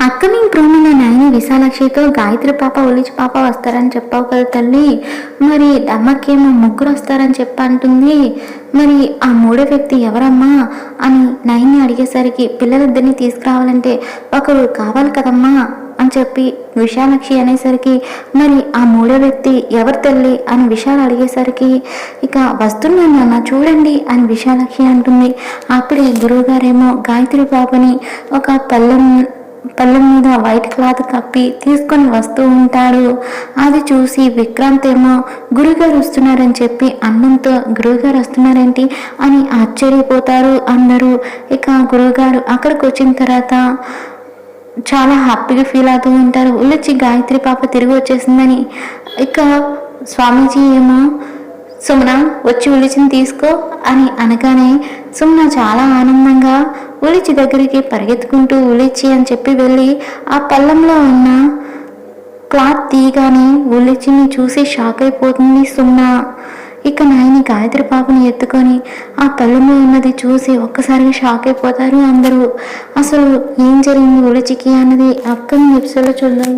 Upcoming ప్రోమోలో నయని విశాలాక్షితో గాయత్రి పాప ఉలిచి పాప వస్తారని చెప్పావు కదా తల్లి, మరి అమ్మకేమో ముగ్గురు వస్తారని అంటుంది. మరి ఆ మూడో వ్యక్తి ఎవరమ్మా అని నయని అడిగేసరికి పిల్లలిద్దరిని తీసుకురావాలంటే ఒకరు కావాలి కదమ్మా అని చెప్పి విశాలాక్షి అనేసరికి మరి ఆ మూడో వ్యక్తి ఎవరు తల్లి అని విశాల్ అడిగేసరికి ఇక వస్తున్నాను నాన్న చూడండి అని విశాలాక్షి అంటుంది. అప్పుడే గురువుగారేమో గాయత్రి పాపని ఒక పళ్ళెం మీద వైట్ క్లాత్ కప్పి తీసుకొని వస్తూ ఉంటాడు. అది చూసి విక్రాంత్ ఏమో గురుగారు వస్తున్నారని చెప్పి అన్నంతో గురువుగారు వస్తున్నారేంటి అని ఆశ్చర్యపోతారు అందరూ. ఇక గురువుగారు అక్కడికి వచ్చిన తర్వాత చాలా హ్యాపీగా ఫీల్ అవుతూ ఉంటారు. ఉల్లొచ్చి గాయత్రి పాప తిరిగి వచ్చేసిందని. ఇక స్వామీజీ ఏమో సుమన వచ్చి ఉలిచిని తీసుకో అని అనగానే సుమన చాలా ఆనందంగా ఉలిచి దగ్గరికి పరిగెత్తుకుంటూ ఉలిచి అని చెప్పి వెళ్ళి ఆ పళ్ళంలో ఉన్న క్లాత్ తీయగానే ఉలిచిని చూసి షాక్ అయిపోతుంది సుమన. ఇక నాయని గాయత్రి పాపని ఎత్తుకొని ఆ పళ్ళంలో ఉన్నది చూసి ఒక్కసారిగా షాక్ అయిపోతారు అందరూ. అసలు ఏం జరిగింది ఉలిచికి అన్నది అప్కమింగ్ ఎపిసోడ్లో చూద్దాం.